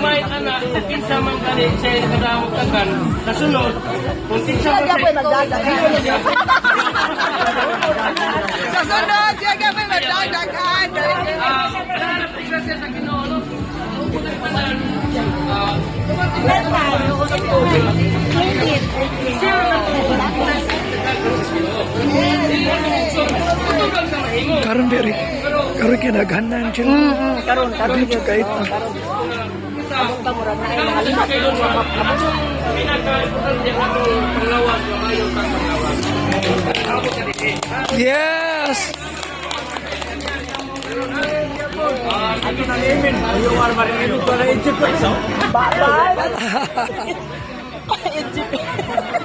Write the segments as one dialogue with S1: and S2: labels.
S1: may anak, kung kinsa man kani siya kadamot tagan, kasunod, kung kinsa man siya,
S2: Kasunod, siya ka may magdagdagan.
S1: siya sa Ginoo, no?
S3: Karon diri. Karon kinaghanan sila.
S2: Karon
S3: Dili siya kahit na.
S2: kamurag na ay mga lima kilo sa mapapos.
S1: Pinaka-importante atong panglawas, maayo kang panglawas.
S3: Yes!
S1: Ato na limin, ayaw war marin ito na Egypt ko.
S2: Babay!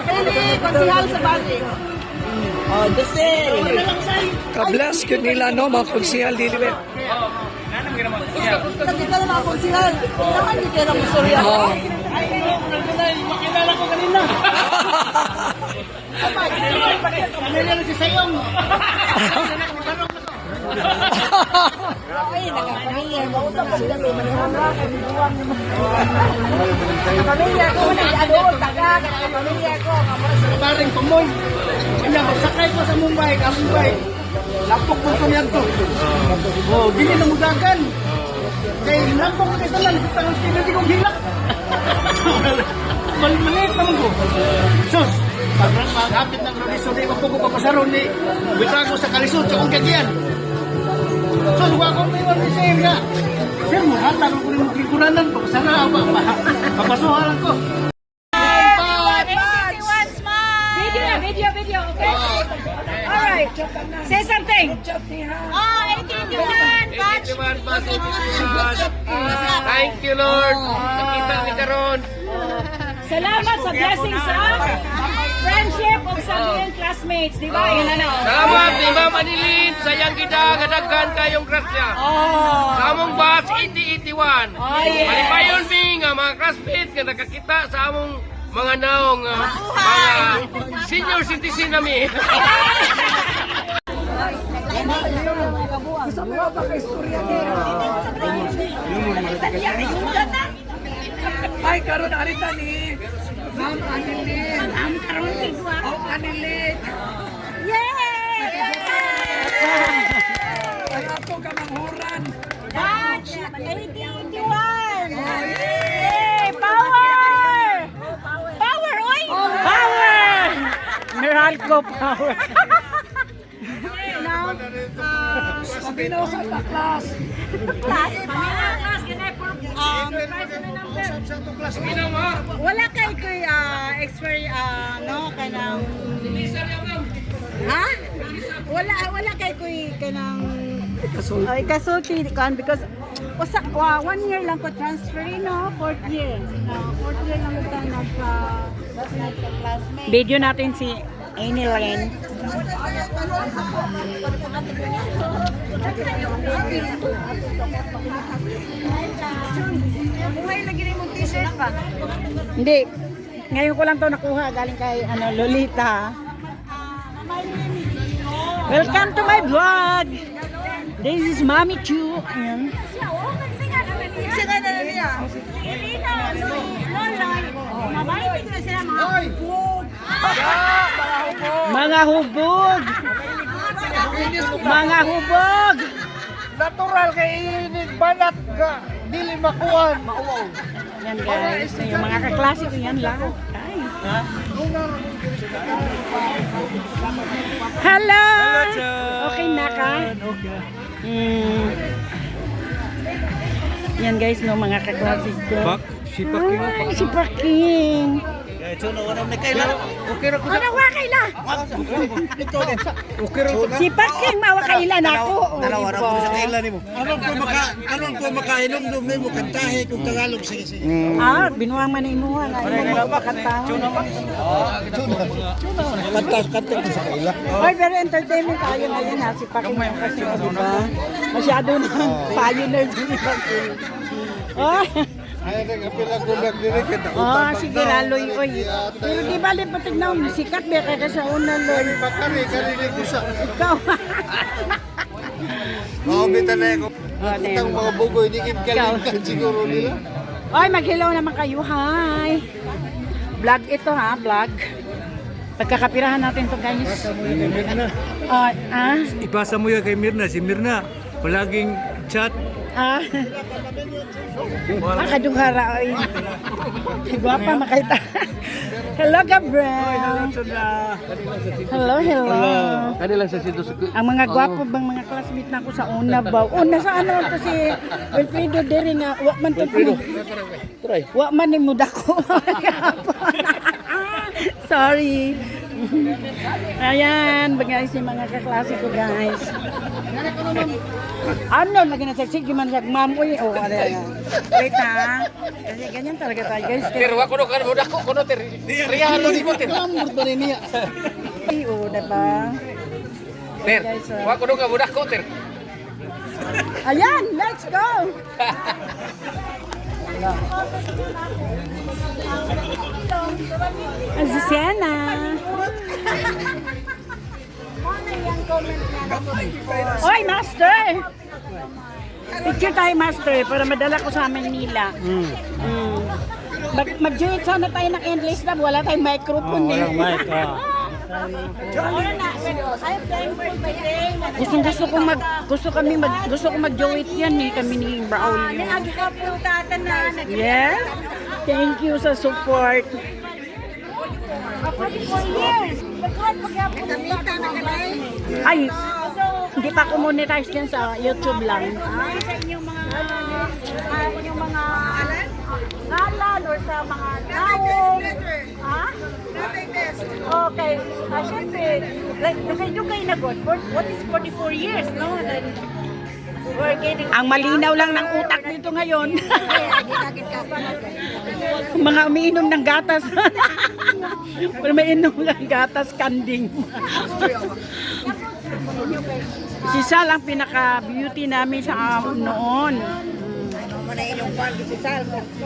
S2: Pili, konsihal sa bali. Oh, dese.
S3: Kablas yun nila, no? Mga konsihal, dili ba?
S2: Nagkita na mga konsihal. Kailangan di kaya mo sorya.
S3: Oo.
S1: Ay, makilala ko kanina. Kanina na si Sayong.
S2: Ay, nakapamilya. Mausap ko sila. Manihanga, kabibuang naman. Nakapamilya ko, nag-adult, taga, nakapamilya ko.
S1: Paring tumoy. Kanya, magsakay ko sa Mumbai, Mumbai. Lapok mo ko niyan to. Oh, dili na mudagan. Kay lapok ko kaysa lang, kita ng sila di kong hilak. Maliit naman ko. Sus, pag hapit ng rodiso, di pa po ko papasaron ni bitago sa kalisod sa kong kagiyan. Sus, wako may iwan ni Sir nga. Sir, muhata ko rin mong kikuranan. Papasara ako, papasuharan ko.
S4: Video, okay? Alright. Say something.
S1: 81 pa, 81. Thank you, Lord. Nakita ni Karon.
S4: Salamat sa blessings sa friendship of sa mga classmates. Di ba? Yun ano.
S1: Salamat, di ba, Manilin? Sayang kita, kadaghan kayong grasya. Sa among batch, 8081.
S4: Oh, yeah.
S1: Malipayon mi nga mga classmates nga nakakita sa among mga naong mga senior citizen nami.
S3: Ay, karon arita ni Ma'am Anilit. Oh, Anilit. Ay, ako ka manghuran.
S4: Batch 8081. Yay! Power! Power, oy! Power! Meralco power.
S3: Sabi na sa taklas.
S2: Wala kay koy no kanang ha? Wala kay koy kanang ay kasulti kan because usa 1 year lang ko transfer no, 4th year. No, 4th year lang ko nagka classmate.
S4: Video natin si Annie Lane.
S2: Buhay lagi ni mo t-shirt pa.
S4: Hindi. Ngayon ko lang to nakuha galing kay Lolita. Welcome to my vlog. This is Mommy Chu. Ayan.
S2: Sino na niya? Mabait na sila
S4: Mga hubog. Mga hubog.
S1: Natural kay init banat ga dili makuan.
S4: Yan guys, yung mga kaklase ko yan lahat. Ay. Hello! Okay na ka? Yan guys, no, mga kaklase ko.
S3: Si Paking.
S4: Ay, si Paking.
S3: Okay ra ko
S4: Ano wa kaila?
S3: Okay ra ko.
S4: Si Paking mawa kaila na ako.
S5: Aron ko makainom nimo kantahe kung Tagalog sige.
S4: Ah, binuang man imo nga imo makatao.
S5: Kanta sa kaila.
S4: Ay, very entertainment tayo ngayon ha, si Paking kasi, di ba? Masyado na pioneer din ni Paking.
S5: Ay nagapila ko dire kita.
S4: Sige laloy, oy. Pero di ba lipatig na sikat ba kaya sa una, loy?
S5: Bakari ko sa.
S4: Ikaw.
S5: Mao bitan na ko.
S4: Oh,
S5: Itang mga bugoy di kit kalingan siguro nila.
S2: Oy, mag-hello naman kayo. Hi. Vlog ito ha, vlog. Pagkakapirahan natin to guys.
S6: Ipasa mo yan kay Mirna. Si Mirna, palaging chat.
S2: Kadughara oy. Guwapa makita. Hello Gabriel. Hello.
S1: Kanila sa Sido
S2: Ang mga gwapo bang mga classmate na ako sa una ba? Una sa ano to si Wilfredo diri nga wa man to. Wa man ni mudako. Sorry. Ayan, bagay si mga kaklase ko guys. Ano, lagi na sige man siya, ma'am, uy, oh, ano yan. Wait ha, kasi ganyan talaga tayo guys.
S1: Pero ako no kan budak ko kuno ter. Riyahan lo di mo ter. Lamur ba niya?
S2: Ay, oh, diba?
S1: Ter. Wa kuno ka budak ko ter.
S2: Ayan, let's go! Ang si Sienna. Oy, master! Picture tayo, master, para madala ko sa Manila. Mag-join sana tayo ng endless lab. Wala tayong microphone eh.
S6: Walang mic,
S2: Gusto ko mag-join yan eh, kami ni Braulio. Yes. Thank you sa support. Ay, hindi pa ako monetize yan sa YouTube lang. Sa inyong mga ngalan or sa mga naong. Ha? Okay. Siyempre, dugay na God. What is 44 years, no? Ang malinaw lang ng utak dito ngayon. Mga umiinom ng gatas. Pero mainom ng gatas kanding. Si Sal ang pinaka-beauty namin sa noon.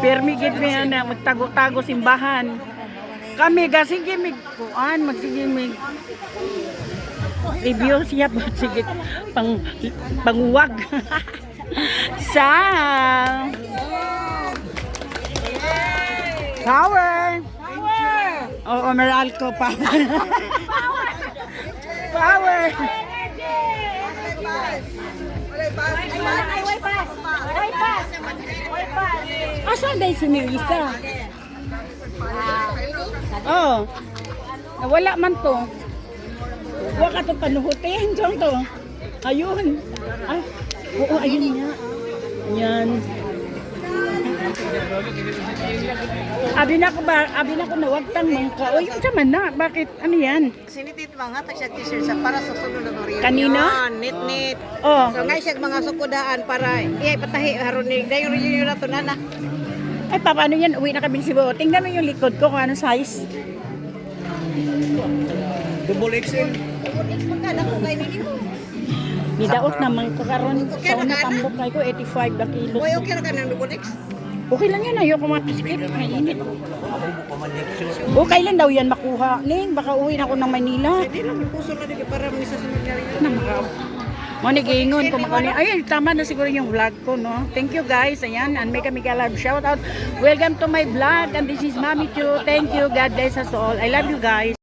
S2: Permigid mo yan na magtago-tago simbahan. Kami, sige mig kuan, magsige mig review siya po, sige panguwag. Sal! Power! Oo, meral ko power. Power! Asan dahil si Melissa? Oh, nawala man to. Huwag ka ito panuhutin. Saan to? Ayun. Ay, oo, ayun nga. Yan. Abi na ko na wag tang mangka. O yung sama na. Bakit? Ano yan?
S4: Sinitit mga siya t-shirt sa para sa sunod na reunion.
S2: Kanina?
S4: Nit-nit.
S2: Oh.
S4: So ngay siya mga sukudaan para patahi haron ni dayon reunion na to nana.
S2: Ay, paano yan? Uwi na kami si Bo. Tingnan mo yung likod ko kung anong size.
S5: Double XL.
S4: Magkano ko kay ninyo?
S2: Nidaot naman ko karon sa una tambok kay ko 85 na kilos.
S4: Oy, okay ra ka nang double X.
S2: Okay lang yan, ayoko matiskip, mainit. O, kailan daw yan makuha? Ning, baka uwi na ako ng Manila.
S4: Hindi lang puso na din para mo sa sunod na reunion.
S2: Manigingon ko makani. Ay, tama na siguro yung vlog ko, no? Thank you guys. Ayan, and make a live shout out. Welcome to my vlog and this is Mami Chu. Thank you. God bless us all. I love you guys.